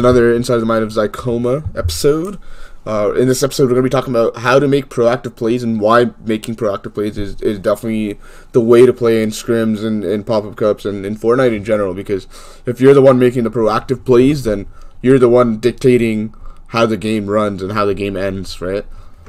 another Inside the Mind of Zykoma episode. In this episode, we're going to be talking about how to make proactive plays and why making proactive plays is definitely the way to play in scrims and pop-up cups and in Fortnite in general. Because if you're the one making the proactive plays, then you're the one dictating how the game runs and how the game ends, right?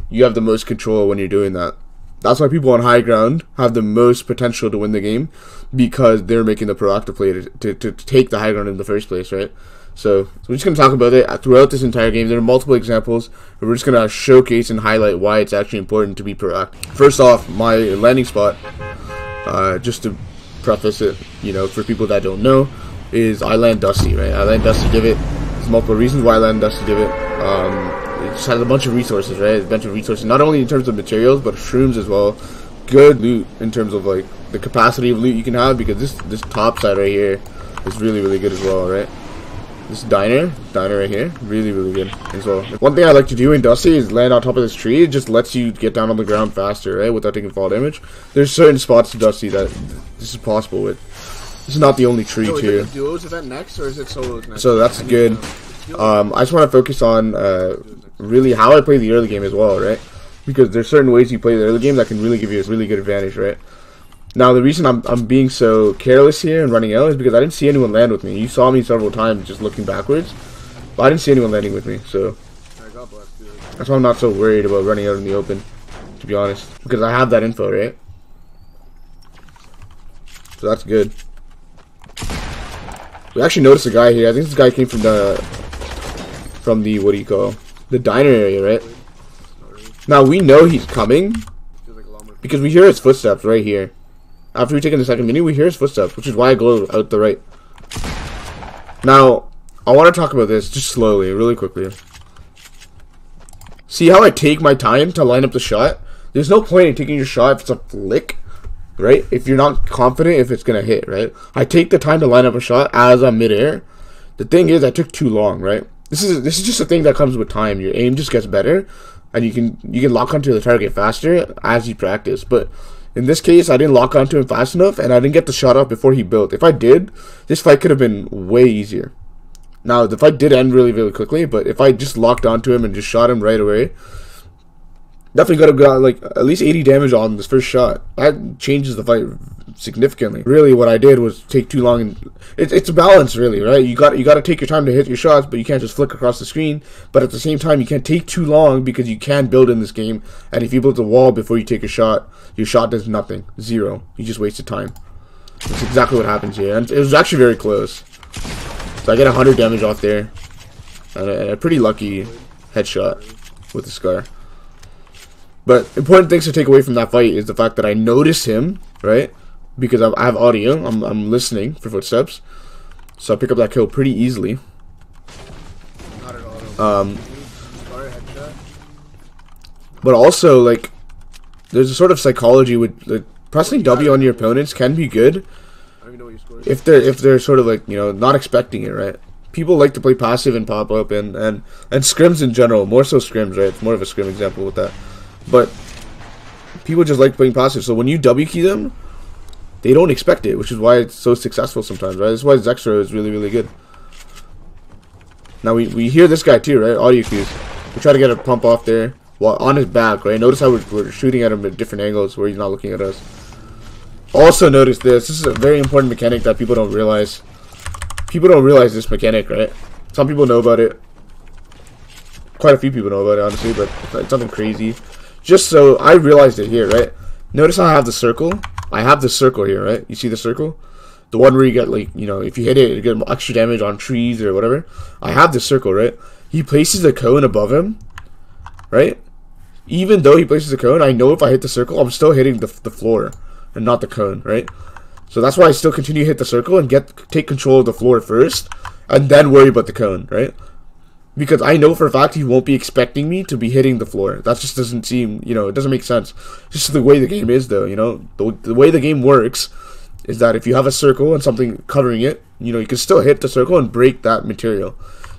You have the most control when you're doing that. That's why people on high ground have the most potential to win the game, because they're making the proactive play to take the high ground in the first place, right? So we're just going to talk about it throughout this entire game. There are multiple examples, and we're just going to showcase and highlight why it's actually important to be proactive. First off, my landing spot, just to preface it, you know, for people that don't know, is I land Dusty, right? I land Dusty Divot. There's multiple reasons why I land Dusty Divot. It just has a bunch of resources, right? A bunch of resources, not only in terms of materials, but shrooms as well. Good loot in terms of like the capacity of loot you can have, because this top side right here is really good as well, right? This diner right here, really good as well. One thing I like to do in Dusty is land on top of this tree. It just lets you get down on the ground faster, right, without taking fall damage. There's certain spots to Dusty that this is possible with. This is not the only tree too. Is duos, is that next, or is it solos next? So that's good. I just want to focus on really how I play the early game as well, right? Because there's certain ways you play the early game that can really give you a really good advantage, right? Now, the reason I'm being so careless here and running out is because I didn't see anyone land with me. You saw me several times just looking backwards, but I didn't see anyone landing with me, so that's why I'm not so worried about running out in the open, to be honest, because I have that info, right? So that's good. We actually noticed a guy here. I think this guy came from the what do you call, the diner area, right? Now we know he's coming because we hear his footsteps right here. After we take in the second mini, we hear his footsteps, which is why I go out the right. Now, I want to talk about this just slowly, really quickly. See how I take my time to line up the shot? There's no point in taking your shot if it's a flick, right? If you're not confident if it's going to hit, right? I take the time to line up a shot as I'm midair. The thing is, I took too long, right? This is just a thing that comes with time. Your aim just gets better, and you can lock onto the target faster as you practice. But in this case, I didn't lock onto him fast enough, and I didn't get the shot off before he built. If I did, this fight could have been way easier. Now, the fight did end really quickly, but if I just locked onto him and just shot him right away, definitely could have got like at least 80 damage on this first shot. That changes the fight significantly. Really, what I did was take too long, and it's a balance, really, right? You got to take your time to hit your shots, but you can't just flick across the screen. But at the same time, you can't take too long, because you can build in this game, and if you build a wall before you take a shot, your shot does nothing, zero. You just wasted time. That's exactly what happens here, and it was actually very close. So I get 100 damage off there, and a pretty lucky headshot with the scar. But important things to take away from that fight is the fact that I noticed him, right? Because I have audio, I'm listening for footsteps, so I pick up that kill pretty easily. But also, like, there's a sort of psychology with, like, pressing W on your opponents can be good if they're sort of like, you know, not expecting it, right? People like to play passive and pop up and scrims in general, more so scrims, right? It's more of a scrim example with that. But people just like playing passive, so when you W key them, they don't expect it, which is why it's so successful sometimes, right? That's why Zextra is really good. Now we hear this guy too, right? Audio cues. We try to get a pump off there while on his back, right? Notice how we're shooting at him at different angles where he's not looking at us. Also notice this. This is a very important mechanic that people don't realize. People don't realize this mechanic, right? Some people know about it. Quite a few people know about it, honestly, but it's nothing crazy. Just so I realized it here, right? Notice how I have the circle. I have the circle here, right? You see the circle? The one where you get, like, you know, if you hit it, you get extra damage on trees or whatever. I have the circle, right? He places the cone above him, right? Even though he places the cone, I know if I hit the circle, I'm still hitting the floor and not the cone, right? So that's why I still continue to hit the circle and take control of the floor first, and then worry about the cone, right? Because I know for a fact he won't be expecting me to be hitting the floor. That just doesn't seem, you know, it doesn't make sense. Just the way the game is, though, you know? The way the game works is that if you have a circle and something covering it, you know, you can still hit the circle and break that material.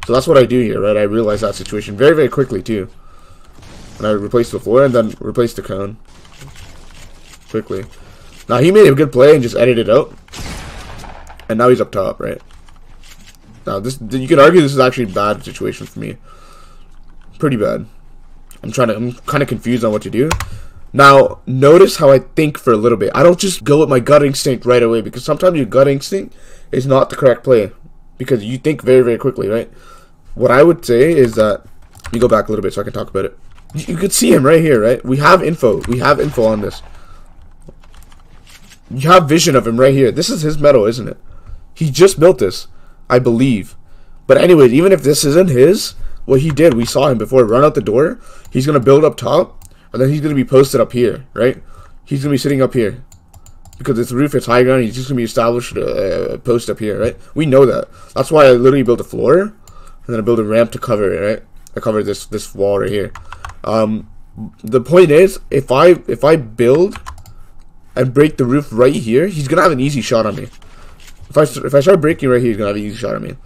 So that's what I do here, right? I realize that situation very quickly, too. And I replace the floor and then replace the cone quickly. Now, he made a good play and just edited it out. And now he's up top, right? Now this, you could argue this is actually a bad situation for me. Pretty bad. I'm kind of confused on what to do. Now, notice how I think for a little bit. I don't just go with my gut instinct right away, because sometimes your gut instinct is not the correct play, because you think very, very quickly, right? What I would say is that, you go back a little bit so I can talk about it. You could see him right here, right? We have info. We have info on this. You have vision of him right here. This is his metal, isn't it? He just built this, I believe. But anyways, even if this isn't his, what he did, we saw him before run out the door. He's going to build up top, and then he's going to be posted up here, right? He's going to be sitting up here. Because it's roof, it's high ground, he's just going to be established post up here, right? We know that. That's why I literally built a floor, and then I built a ramp to cover it, right? I covered this wall right here. The point is, if I build and break the roof right here, he's gonna have an easy shot on me. If I start breaking right here, he's gonna have an easy shot on me.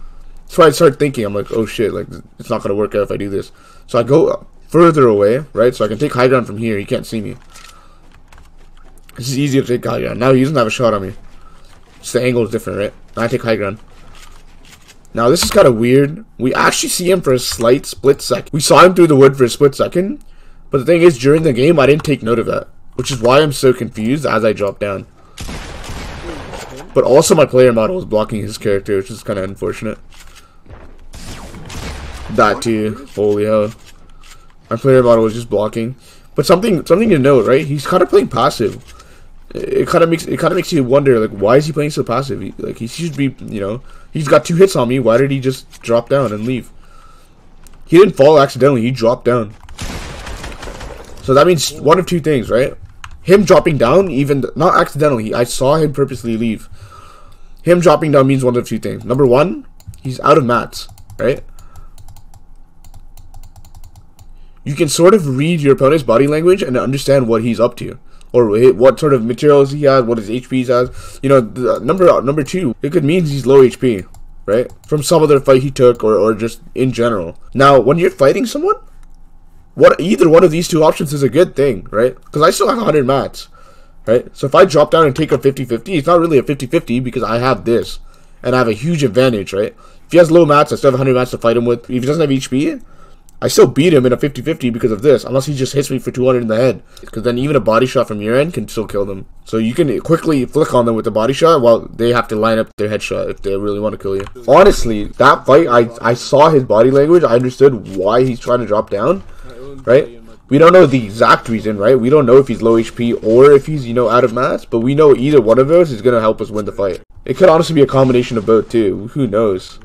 That's why I start thinking, I'm like, oh shit, like it's not gonna work out if I do this. So I go further away, right? So I can take high ground from here. He can't see me. It's just easier to take high ground. Now he doesn't have a shot on me. Just the angle is different, right? Now I take high ground. Now this is kind of weird. We actually see him for a slight split second. We saw him through the wood for a split second. But the thing is, during the game, I didn't take note of that. Which is why I'm so confused as I drop down. But also my player model was blocking his character, which is kind of unfortunate. That too. Holy hell. My player model was just blocking. But something to note, right? He's kind of playing passive. It kind of makes you wonder, like, why is he playing so passive? He should be, you know, he's got 2 hits on me. Why did he just drop down and leave? He didn't fall accidentally. He dropped down. So that means one of 2 things, right? Him dropping down, even not accidentally. I saw him purposely leave. Him dropping down means one of 2 things. Number 1, he's out of mats, right? You can sort of read your opponent's body language and understand what he's up to, or what sort of materials he has, what his HP has. You know, number 2, it could mean he's low HP, right? From some other fight he took, or just in general. Now, when you're fighting someone, either one of these 2 options is a good thing, right? Because I still have 100 mats, right? So if I drop down and take a 50-50, it's not really a 50-50 because I have this, and I have a huge advantage, right? If he has low mats, I still have 100 mats to fight him with. If he doesn't have HP, I still beat him in a 50-50 because of this, unless he just hits me for 200 in the head. Because then even a body shot from your end can still kill them. So you can quickly flick on them with the body shot while they have to line up their headshot if they really want to kill you. Honestly, that fight, I saw his body language. I understood why he's trying to drop down, right? We don't know the exact reason, right? We don't know if he's low HP or if he's, you know, out of mats. But we know either one of those is going to help us win the fight. It could honestly be a combination of both too. Who knows?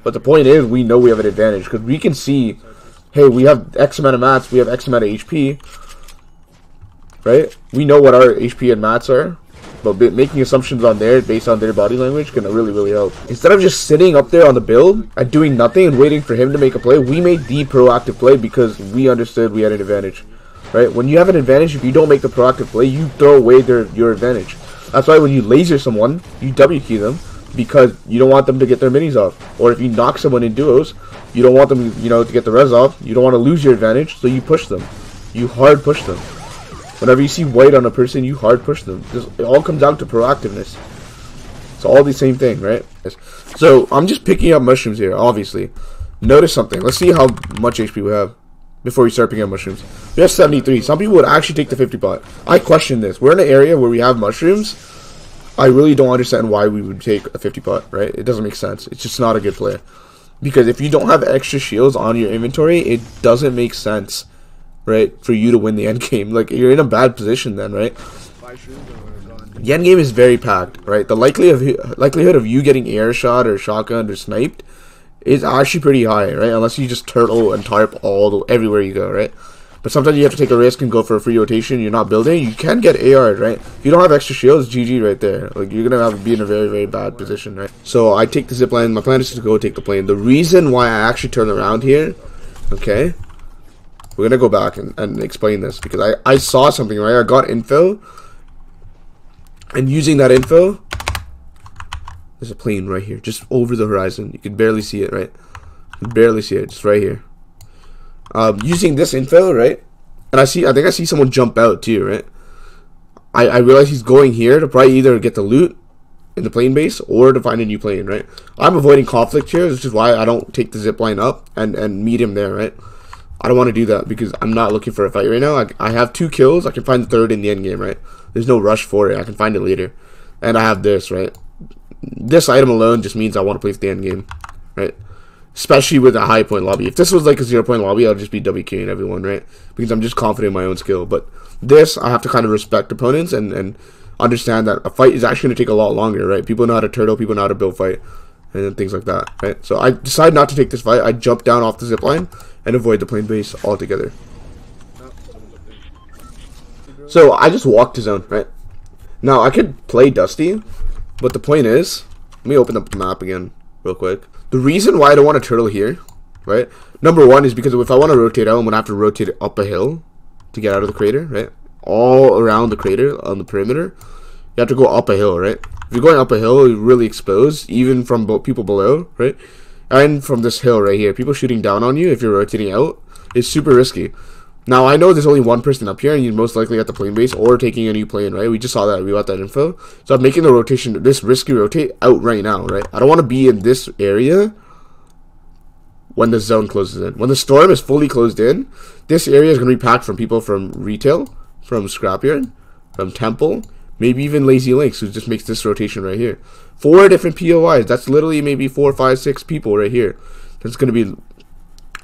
But the point is, we know we have an advantage because we can see, hey, we have X amount of mats, we have X amount of HP, right? We know what our HP and mats are, but making assumptions on there based on their body language can really, really help. Instead of just sitting up there on the build and doing nothing and waiting for him to make a play, we made the proactive play because we understood we had an advantage, right? When you have an advantage, if you don't make the proactive play, you throw away your advantage. That's why when you laser someone, you W key them, because you don't want them to get their minis off. Or if you knock someone in duos, you don't want them, you know, to get the res off. You don't want to lose your advantage, so you push them. You hard push them. Whenever you see white on a person, you hard push them. It all comes down to proactiveness. It's all the same thing, right? So I'm just picking up mushrooms here, obviously. Notice something. Let's see how much HP we have before we start picking up mushrooms. We have 73. Some people would actually take the 50 pot. I question this. We're in an area where we have mushrooms. I really don't understand why we would take a 50 pot, right? It doesn't make sense. It's just not a good play. Because if you don't have extra shields on your inventory, it doesn't make sense, right, for you to win the end game. Like, you're in a bad position then, right? The end game is very packed, right? The likelihood of you getting air shot or shotgun or sniped is actually pretty high, right? Unless you just turtle and tarp everywhere you go, right? But sometimes you have to take a risk and go for a free rotation. You're not building. You can get AR'd, right? If you don't have extra shields, GG right there. Like, you're going to be in a very, very bad position, right? So I take the zipline. My plan is to go take the plane. The reason why I actually turn around here, okay, we're going to go back and explain this. Because I saw something, right? I got info. And using that info, there's a plane right here. Just over the horizon. You can barely see it, right? You can barely see it. Just right here. Using this info, right, and I think I see someone jump out too, right? I realize he's going here to probably either get the loot in the plane base or to find a new plane, right? I'm avoiding conflict here, which is why I don't take the zip line up and meet him there, right? I don't want to do that because I'm not looking for a fight right now. I have 2 kills. I can find the 3rd in the end game, right? There's no rush for it. I can find it later. And I have this, right? This item alone just means I want to play for the end game, right? Especially with a high point lobby. If this was like a 0 point lobby, I'll just be WQing everyone, right? Because I'm just confident in my own skill. But this, I have to kind of respect opponents and understand that a fight is actually going to take a lot longer, right? People know how to turtle, people know how to build fight, and then things like that, right? So I decide not to take this fight. I jump down off the zip line and avoid the plane base altogether. So I just walk to zone, right? Now I could play Dusty, but the point is, let me open up the map again real quick. The reason why I don't want to turtle here, right? Number one is because if I want to rotate out, I'm going to have to rotate up a hill to get out of the crater, right? All around the crater on the perimeter, you have to go up a hill, right? If you're going up a hill, you're really exposed, even from people below, right? And from this hill right here, people shooting down on you if you're rotating out is super risky. Now I know there's only one person up here, and you're most likely at the plane base or taking a new plane, right? We just saw that, we got that info. So I'm making the rotation, this risky rotate out right now, right? I don't want to be in this area when the zone closes in. When the storm is fully closed in, this area is going to be packed from people from retail, from scrapyard, from temple, maybe even Lazy Links, who just makes this rotation right here. 4 different POIs. That's literally maybe 4, 5, 6 people right here. That's going to be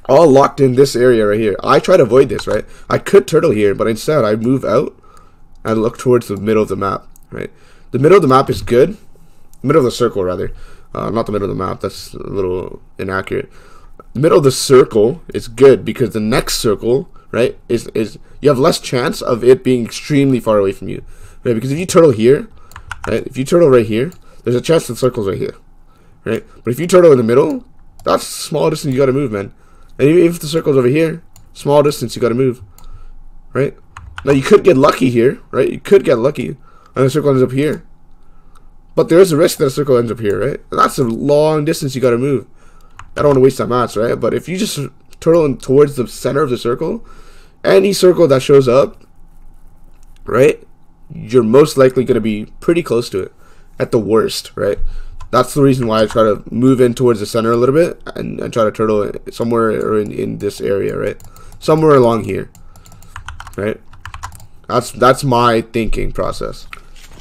all locked in this area right here. I try to avoid this, right? I could turtle here, but instead I move out and look towards the middle of the map, right? The middle of the map is good. Middle of the circle, rather. Not the middle of the map. That's a little inaccurate. The middle of the circle is good because the next circle, right, is you have less chance of it being extremely far away from you, right? Because if you turtle here, right, if you turtle right here, there's a chance the circle's right here, right? But if you turtle in the middle, that's a small distance you got to move, man. And even if the circle's over here, small distance you got to move, right? Now you could get lucky here, right? You could get lucky, and the circle ends up here. But there is a risk that the circle ends up here, right? And that's a long distance you got to move. I don't want to waste that match, right? But if you just turtle in towards the center of the circle, any circle that shows up, right, you're most likely going to be pretty close to it at the worst, right? That's the reason why I try to move in towards the center a little bit and try to turtle somewhere in this area, right? Somewhere along here, right? That's my thinking process.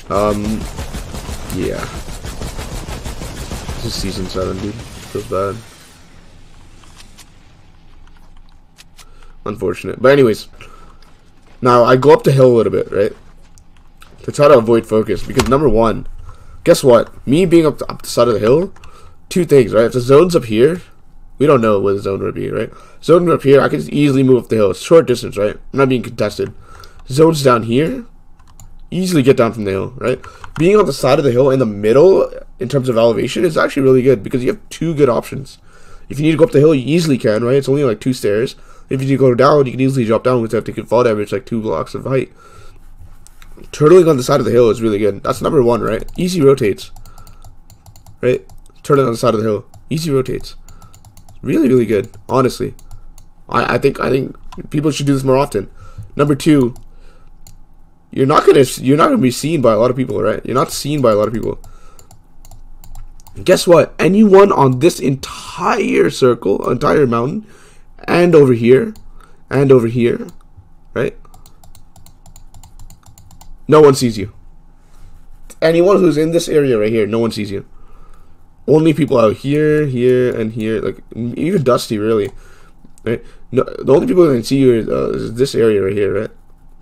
Yeah. This is season 7, dude. Feels bad. Unfortunate. But anyways, now I go up the hill a little bit, right? To try to avoid focus. Because number one, guess what? Me being up the side of the hill, 2 things, right? If the zone's up here, we don't know where the zone would be, right? Zone up here, I can just easily move up the hill. It's short distance, right? I'm not being contested. Zone's down here, easily get down from the hill, right? Being on the side of the hill in the middle, in terms of elevation, is actually really good because you have 2 good options. If you need to go up the hill, you easily can, right? It's only like 2 stairs. If you need to go down, you can easily drop down without taking fall damage, like 2 blocks of height. Turtling on the side of the hill is really good. That's number 1, right? Easy rotates, right? Turtling on the side of the hill, easy rotates. Really, really good. Honestly, I think people should do this more often. Number 2, you're not gonna be seen by a lot of people, right? You're not seen by a lot of people. And guess what? Anyone on this entire circle, entire mountain, and over here, right? No one sees you. Anyone who's in this area right here, no one sees you. Only people out here, here, and here, like even Dusty, really, right? No, the only people that can see you is this area right here, right?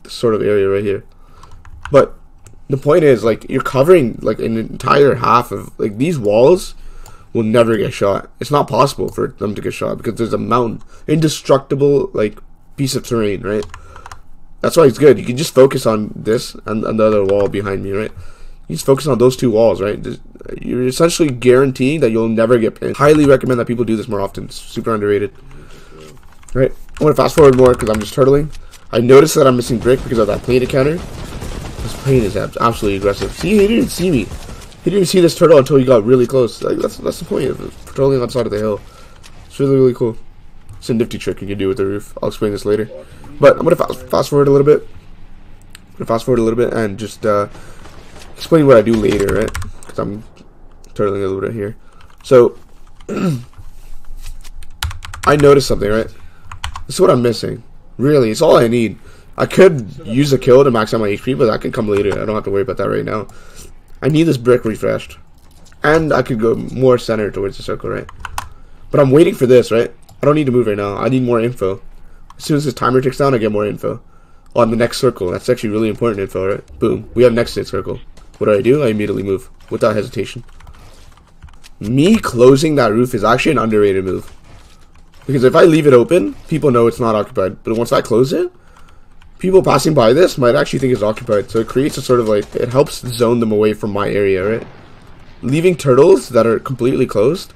This sort of area right here. But the point is, like, you're covering like an entire half of like these walls will never get shot. It's not possible for them to get shot because there's a mountain, indestructible like piece of terrain, right? That's why it's good. You can just focus on this and the other wall behind me, right? You just focus on those 2 walls, right? You're essentially guaranteeing that you'll never get pinned. Highly recommend that people do this more often. It's super underrated. Right? I want to fast forward more because I'm just turtling. I noticed that I'm missing brick because of that plane encounter. This plane is absolutely aggressive. See, he didn't see me. He didn't see this turtle until he got really close. Like, that's the point of patrolling on the side of the hill. It's really, really cool. It's a nifty trick you can do with the roof. I'll explain this later. But I'm going to fast forward a little bit. And just explain what I do later, right? because I'm turtling a little bit here. So I noticed something, right? This is what I'm missing. Really, it's all I need. I could use a kill to max out my HP, but that can come later. I don't have to worry about that right now. I need this brick refreshed. And I could go more center towards the circle, right? But I'm waiting for this, right? I don't need to move right now. I need more info. As soon as this timer ticks down, I get more info. On the next circle. That's actually really important info, right? Boom. We have next to circle. What do? I immediately move. Without hesitation. Me closing that roof is actually an underrated move. Because if I leave it open, people know it's not occupied. But once I close it, people passing by this might actually think it's occupied. So it creates a sort of like, it helps zone them away from my area, right? Leaving turtles that are completely closed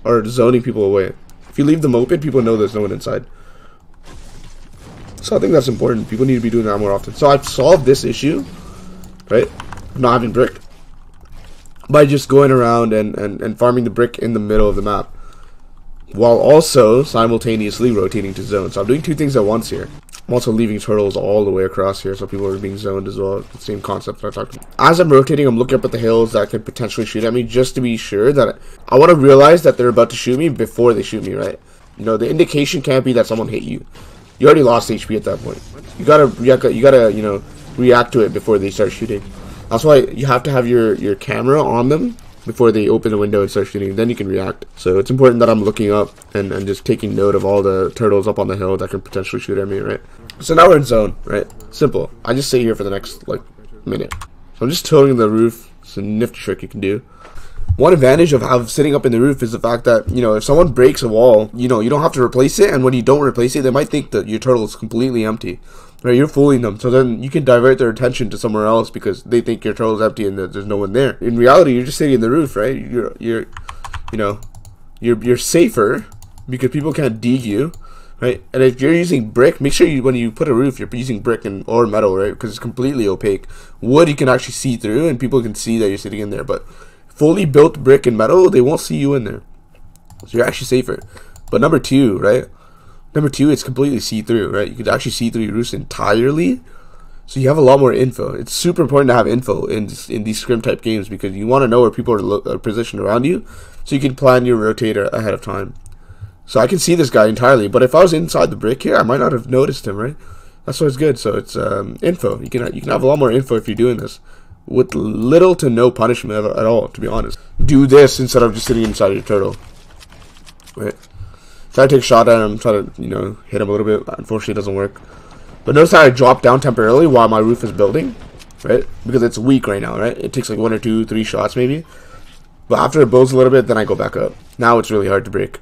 are zoning people away. If you leave them open, people know there's no one inside. So I think that's important. People need to be doing that more often. So I've solved this issue, right? Not having brick. By just going around and farming the brick in the middle of the map. While also simultaneously rotating to zone. So I'm doing two things at once here. I'm also leaving turtles all the way across here, so people are being zoned as well. The same concept that I talked about. As I'm rotating, I'm looking up at the hills that could potentially shoot at me, just to be sure that I want to realize that they're about to shoot me before they shoot me, right? You know, the indication can't be that someone hit you. You already lost HP at that point. You gotta, you know, react to it before they start shooting. That's why you have to have your camera on them before they open the window and start shooting. Then you can react. So it's important that I'm looking up and just taking note of all the turtles up on the hill that can potentially shoot at me, right? So now we're in zone, right? Simple. I just stay here for the next, like, minute. So I'm just tilting the roof. It's a nifty trick you can do. One advantage of sitting up in the roof is the fact that, you know, if someone breaks a wall, you know, you don't have to replace it. And when you don't replace it, they might think that your turtle is completely empty. Right, you're fooling them, so then you can divert their attention to somewhere else because they think your turtle is empty and that there's no one there. In reality, you're just sitting in the roof, right? You're safer because people can't dig you, right? And if you're using brick, make sure when you put a roof, you're using brick or metal, right? Because it's completely opaque. Wood you can actually see through, and people can see that you're sitting in there. But fully built brick and metal, they won't see you in there, so you're actually safer. But number two, right? Number two, it's completely see-through, right? You could actually see through your roofs entirely, so you have a lot more info. It's super important to have info in these scrim type games because you want to know where people are positioned around you, so you can plan your rotator ahead of time. So I can see this guy entirely, but if I was inside the brick here, I might not have noticed him, right? That's why it's good. So it's info. You can have a lot more info if you're doing this with little to no punishment at all. To be honest, do this instead of just sitting inside your turtle, right? Try to take a shot at him, try to, you know, hit him a little bit. Unfortunately, it doesn't work. But notice how I drop down temporarily while my roof is building, right? Because it's weak right now, right? It takes like 1 or 2, 3 shots maybe. But after it builds a little bit, then I go back up. Now it's really hard to break.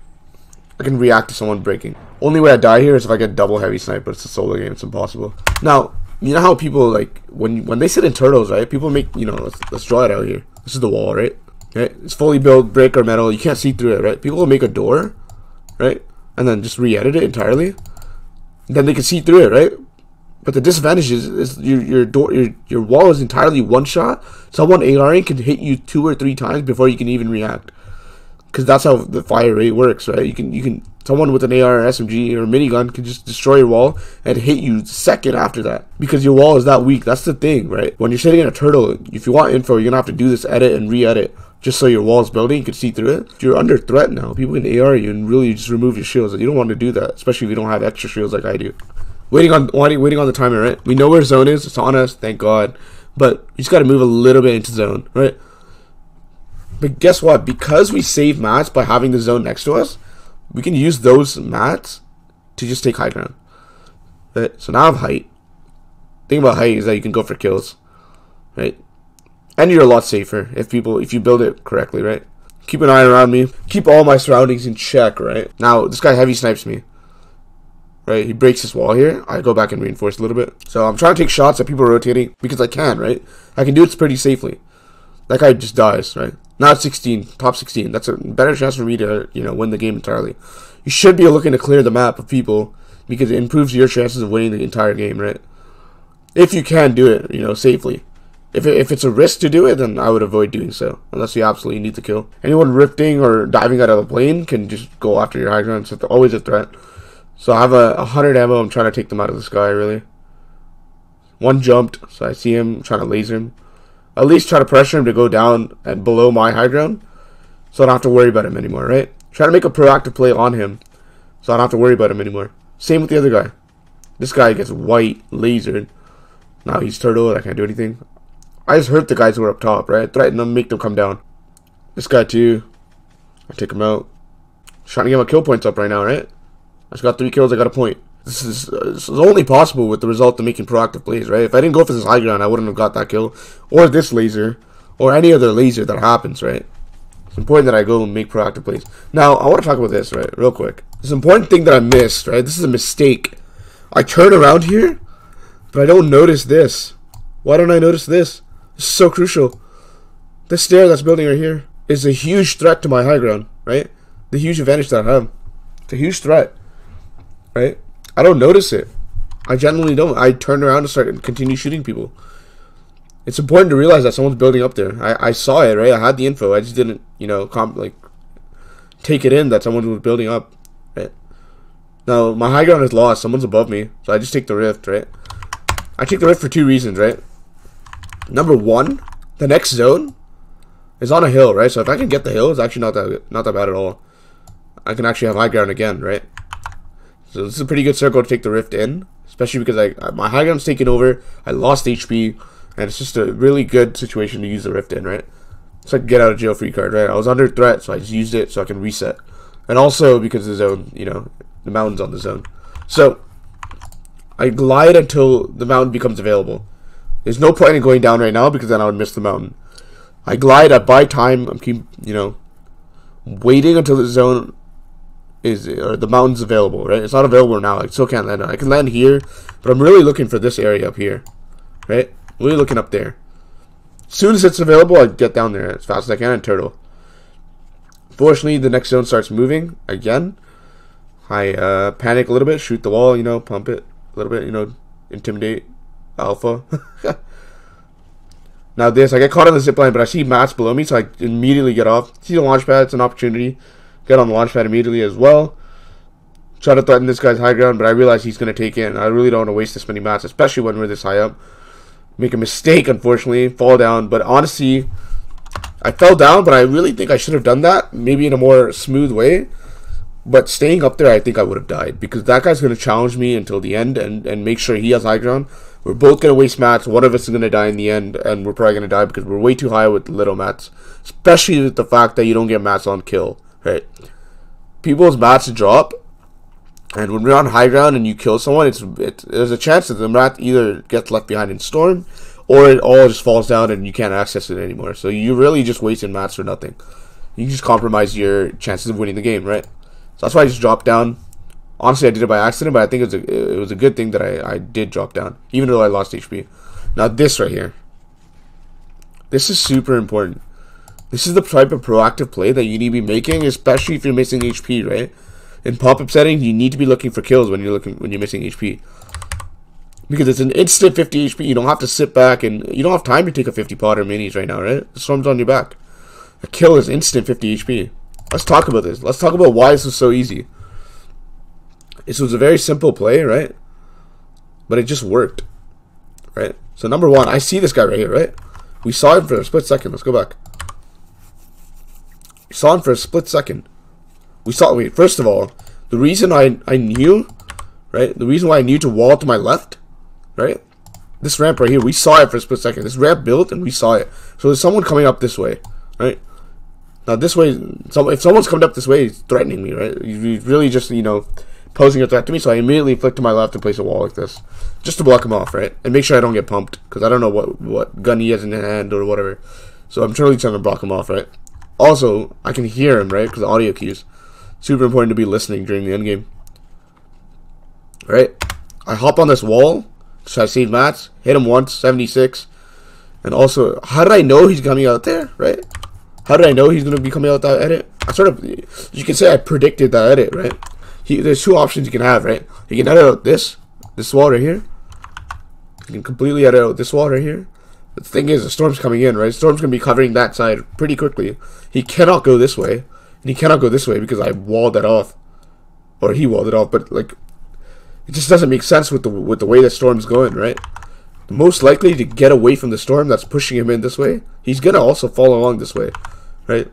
I can react to someone breaking. Only way I die here is if I get double heavy snipe, but it's a solo game. It's impossible. Now, you know how people, like, when they sit in turtles, right? People make, you know, let's draw it out here. This is the wall, right? Okay? It's fully built brick or metal. You can't see through it, right? People will make a door, right? And then just re-edit it entirely. Then they can see through it, right? But the disadvantage is your wall is entirely one shot. Someone ARing can hit you 2 or 3 times before you can even react. Because that's how the fire rate works, right? You can someone with an AR or SMG or minigun can just destroy your wall and hit you second after that. Because your wall is that weak. That's the thing, right? When you're sitting in a turtle, if you want info, you're gonna have to do this edit and re-edit. Just so your wall is building, you can see through it. You're under threat now. People can AR you and really just remove your shields. You don't want to do that, especially if you don't have extra shields like I do. Waiting on the timer, right? We know where zone is. It's on us, thank God. But you just got to move a little bit into zone, right? But guess what? Because we save mats by having the zone next to us, we can use those mats to just take high ground. Right? So now I have height. The thing about height is that you can go for kills, right? And you're a lot safer if you build it correctly, right? Keep an eye around me. Keep all my surroundings in check, right? Now, this guy heavy snipes me. Right? He breaks this wall here. I go back and reinforce a little bit. So I'm trying to take shots at people rotating because I can, right? I can do it pretty safely. That guy just dies, right? Now it's 16, top 16. That's a better chance for me to, you know, win the game entirely. You should be looking to clear the map of people because it improves your chances of winning the entire game, right? If you can do it, you know, safely. If it's a risk to do it, then I would avoid doing so, unless you absolutely need to kill. Anyone rifting or diving out of the plane can just go after your high ground, so they're always a threat. So I have 100 ammo, I'm trying to take them out of the sky, really. One jumped, so I see him, I'm trying to laser him. at least try to pressure him to go down and below my high ground, so I don't have to worry about him anymore, right? Try to make a proactive play on him, so I don't have to worry about him anymore. Same with the other guy. This guy gets white lasered. Now he's turtle. I can't do anything. I just hurt the guys who are up top, right? Threaten them, make them come down. This guy too. I take him out. Just trying to get my kill points up right now, right? I just got 3 kills. I got a point. This is only possible with the result of making proactive plays, right? If I didn't go for this high ground, I wouldn't have got that kill, or this laser, or any other laser that happens, right? It's important that I go and make proactive plays. Now, I want to talk about this, right, real quick. This important thing that I missed, right? This is a mistake. I turn around here, but I don't notice this. Why don't I notice this? This is so crucial. This stair that's building right here is a huge threat to my high ground, right? The huge advantage that I have. It's a huge threat, right? I don't notice it. I genuinely don't. I turn around and start and continue shooting people. It's important to realize that someone's building up there. I saw it, right? I had the info. I just didn't, you know, take it in that someone was building up, right? Now, my high ground is lost. Someone's above me, so I just take the rift, right? I take the rift for 2 reasons, right? Number 1, the next zone is on a hill, right? So if I can get the hill, it's actually not that bad at all. I can actually have high ground again, right? So this is a pretty good circle to take the rift in, especially because my high ground's taken over. I lost HP, and it's just a really good situation to use the rift in, right? It's like get out of jail free card, right? I was under threat, so I just used it so I can reset, and also because the zone, you know, the mountain's on the zone. So I glide until the mountain becomes available. There's no point in going down right now because then I would miss the mountain. I glide. I buy time. I'm waiting until the zone or the mountain's available, right? It's not available now. I still can't land on it. I can land here, but I'm really looking for this area up here, right? Really looking up there. As soon as it's available, I get down there as fast as I can and turtle. Fortunately, the next zone starts moving again. I panic a little bit, shoot the wall, you know, pump it a little bit, you know, intimidate alpha. Now this, I get caught on the zipline, but I see mats below me, so I immediately get off. See the launch pad, it's an opportunity. Get on the launch pad immediately as well. Try to threaten this guy's high ground, but I realize he's going to take it, and I really don't want to waste this many mats, especially when we're this high up. Make a mistake, unfortunately, fall down, but honestly, I fell down, but I really think I should have done that, maybe in a more smooth way. But staying up there, I think I would have died, because that guy's going to challenge me until the end and make sure he has high ground. We're both going to waste mats. One of us is going to die in the end, and we're probably going to die because we're way too high with little mats, especially with the fact that you don't get mats on kill, right? People's mats drop, and when we're on high ground and you kill someone, there's a chance that the mat either gets left behind in storm, or it all just falls down and you can't access it anymore. So you really just wasting mats for nothing. You just compromise your chances of winning the game, right? So that's why I just dropped down. Honestly, I did it by accident, but I think it was a good thing that I did drop down, even though I lost HP. Now this right here, this is super important. This is the type of proactive play that you need to be making, especially if you're missing HP, right? In pop-up settings, you need to be looking for kills when you're missing HP, because it's an instant 50 HP. You don't have to sit back, and you don't have time to take a 50 pot or minis right now, right? The storm's on your back. A kill is instant 50 HP. Let's talk about this. Let's talk about why this was so easy. This was a very simple play, right? But it just worked, right? So number 1, I see this guy right here, right? We saw him for a split second. Let's go back. We saw him for a split second. Wait, first of all, the reason I knew, right? The reason why I knew to wall to my left, right? This ramp right here, we saw it for a split second. This ramp built and we saw it. So there's someone coming up this way, right? Now this way, if someone's coming up this way, he's threatening me, right? He's really just, you know, posing a threat to me. So I immediately flick to my left and place a wall like this, just to block him off, right? And make sure I don't get pumped, because I don't know what gun he has in his hand or whatever. So I'm trying to block him off, right? Also, I can hear him, right? Because the audio cues. Super important to be listening during the end game. Right? I hop on this wall, so I save mats, hit him once, 76. And also, how did I know he's coming out there, right? How did I know he's going to be coming out that edit? I sort of, you can say I predicted that edit, right? There's 2 options you can have, right? You can edit out this wall right here. You can completely edit out this wall right here. But the thing is, the storm's coming in, right? The storm's going to be covering that side pretty quickly. He cannot go this way. And he cannot go this way because I walled that off. Or he walled it off, but like, it just doesn't make sense with the way the storm's going, right? most likely to get away from the storm that's pushing him in this way, he's gonna also follow along this way, right?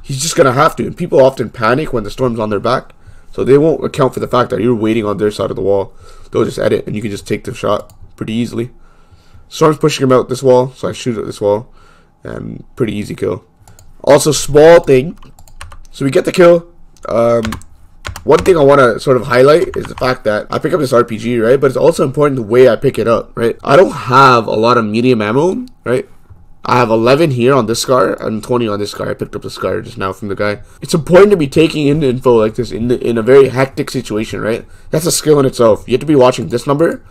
He's just gonna have to. And people often panic when the storm's on their back, so they won't account for the fact that you're waiting on their side of the wall. They'll just edit, and you can just take the shot pretty easily. Storm's pushing him out this wall, so I shoot at this wall, and pretty easy kill. Also, small thing, so we get the kill. One thing I want to sort of highlight is the fact that I pick up this RPG, right? But it's also important the way I pick it up, right? I don't have a lot of medium ammo, right? I have 11 here on this scar and 20 on this scar. I picked up the scar just now from the guy. It's important to be taking in info like this in a very hectic situation, right? That's a skill in itself. You have to be watching this number,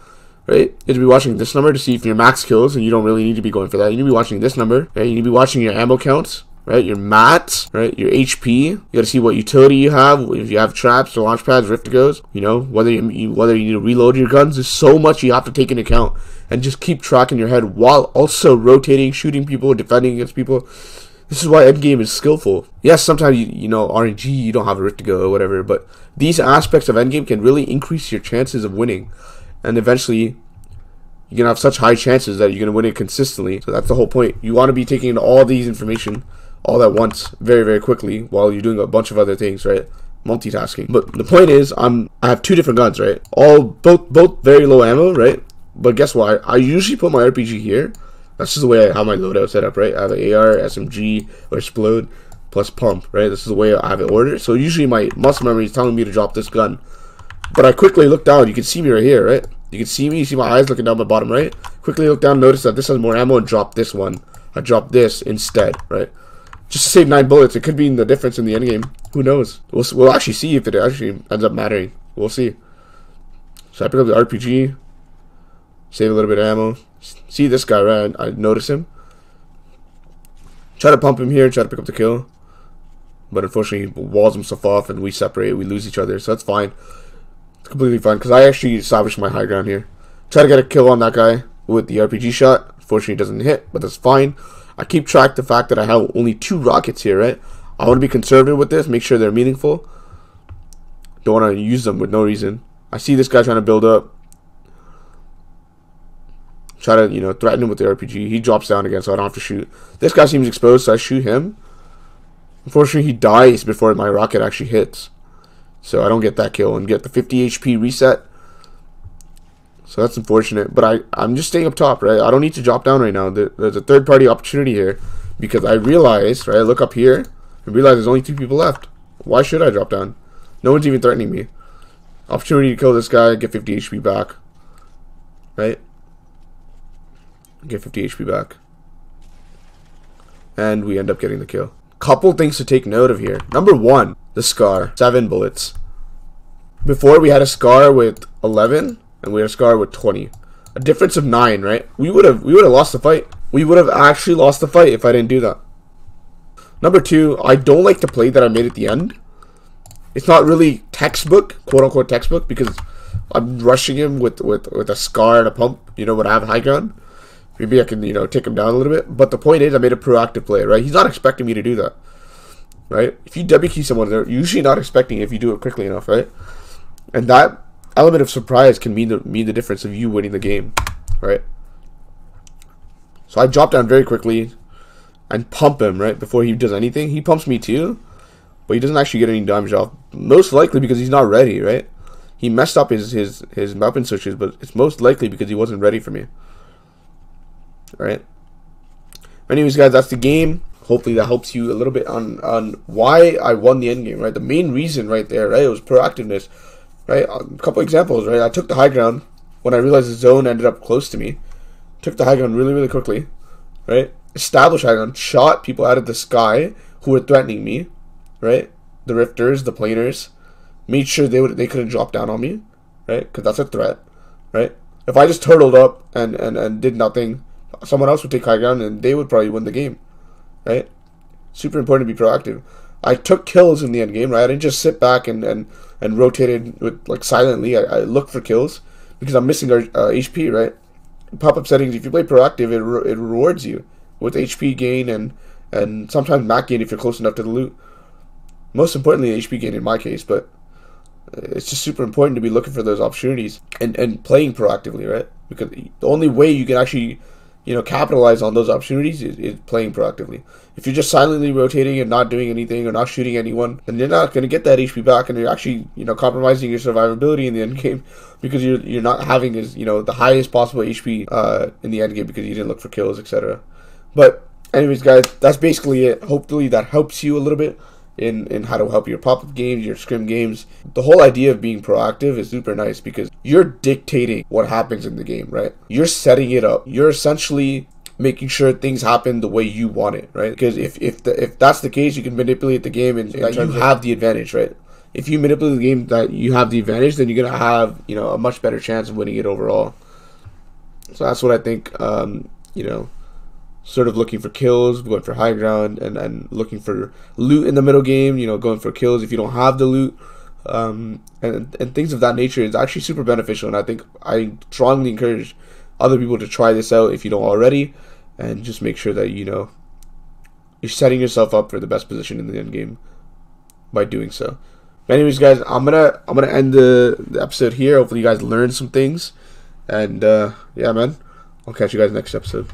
right? You have to be watching this number to see if your max kills, and you don't really need to be going for that. You need to be watching this number, right? You need to be watching your ammo counts, right? Your mats, right? Your HP. You got to see what utility you have. If you have traps or launch pads, rift to goes, you know, whether you need to reload your guns. There's so much you have to take into account, and just keep track in your head while also rotating, shooting people, defending against people. This is why endgame is skillful. Yes, sometimes you know RNG, you don't have a rift to go or whatever, but these aspects of endgame can really increase your chances of winning, and eventually you're gonna have such high chances that you're gonna win it consistently. So that's the whole point. You want to be taking in all these information all at once, very, very quickly, while you're doing a bunch of other things, right? Multitasking. But the point is, I have two different guns, right? Both very low ammo, right? But guess what? I usually put my RPG here. That's just the way I have my loadout set up, right? I have an AR, SMG, or Explode, plus Pump, right? This is the way I have it ordered. So usually my muscle memory is telling me to drop this gun. But I quickly look down. You can see me right here, right? You can see me. You see my eyes looking down my bottom right. Quickly look down, notice that this has more ammo, and drop this one. I dropped this instead, right? Just to save 9 bullets. It could be the difference in the end game. Who knows? We'll actually see if it actually ends up mattering. We'll see. So I pick up the RPG. Save a little bit of ammo. See this guy, right? I notice him. Try to pump him here. Try to pick up the kill. But unfortunately, he walls himself off, and we separate. We lose each other. So that's fine. It's completely fine, because I actually established my high ground here. Try to get a kill on that guy with the RPG shot. Unfortunately, it doesn't hit, but that's fine. I keep track of the fact that I have only 2 rockets here, right? I want to be conservative with this, make sure they're meaningful. Don't want to use them with no reason. I see this guy trying to build up. Try to, you know, threaten him with the RPG. He drops down again, so I don't have to shoot. This guy seems exposed, so I shoot him. Unfortunately, he dies before my rocket actually hits. So I don't get that kill and get the 50 HP reset. So that's unfortunate, but I'm just staying up top, right? I don't need to drop down right now. There's a third-party opportunity here, because I realize, right? I look up here and realize there's only 2 people left. Why should I drop down? No one's even threatening me. Opportunity to kill this guy, get 50 HP back, right? Get 50 HP back, and we end up getting the kill. Couple things to take note of here. Number 1, the scar, 7 bullets. Before we had a scar with 11. And we had a scar with 20. A difference of 9, right? We would have lost the fight. We would have actually lost the fight if I didn't do that. Number 2, I don't like the play that I made at the end. It's not really textbook, quote unquote textbook, because I'm rushing him with a scar and a pump, you know, when I have high ground. Maybe I can, you know, take him down a little bit. But the point is, I made a proactive play, right? He's not expecting me to do that, right? If you W key someone, they're usually not expecting it if you do it quickly enough, right? And that element of surprise can mean the difference of you winning the game, right? So I drop down very quickly and pump him, right? Before he does anything. He pumps me too, but he doesn't actually get any damage off. Most likely because he's not ready, right? He messed up his weapon switches, but it's most likely because he wasn't ready for me, right? Anyways, guys, that's the game. Hopefully that helps you a little bit on why I won the end game, right? The main reason right there, right? It was proactiveness. Right, a couple examples, right? I took the high ground when I realized the zone ended up close to me. Took the high ground really, really quickly, right? Established high ground, shot people out of the sky who were threatening me, right? The rifters, the planers, made sure they couldn't drop down on me, right? Because that's a threat, right? If I just turtled up and did nothing, someone else would take high ground and they would probably win the game, right? Super important to be proactive. I took kills in the end game, right? I didn't just sit back and rotated with like silently. I looked for kills because I'm missing our HP, right? Pop-up settings. If you play proactive, it rewards you with HP gain and sometimes mat gain if you're close enough to the loot. Most importantly, HP gain in my case, but it's just super important to be looking for those opportunities and playing proactively, right? because the only way you can actually, you know, capitalize on those opportunities is playing proactively. If you're just silently rotating and not doing anything or not shooting anyone, then you're not going to get that HP back, and you're actually, you know, compromising your survivability in the end game because you're not having as, you know, the highest possible HP in the end game because you didn't look for kills, etc. But anyways, guys, that's basically it. Hopefully that helps you a little bit in how to help your pop-up games, your scrim games. The whole idea of being proactive is super nice because you're dictating what happens in the game, right? You're setting it up. You're essentially making sure things happen the way you want it, right? Because if that's the case, you can manipulate the game and that you have the advantage, right? If you manipulate the game that you have the advantage, then you're gonna have, you know, a much better chance of winning it overall. So that's what I think. You know, sort of looking for kills, going for high ground, and looking for loot in the middle game, you know, going for kills if you don't have the loot, and things of that nature is actually super beneficial. And I think I strongly encourage other people to try this out if you don't already, and just make sure that, you know, you're setting yourself up for the best position in the end game by doing so. But anyways, guys, I'm gonna end the episode here. Hopefully you guys learned some things, and yeah, man, I'll catch you guys next episode.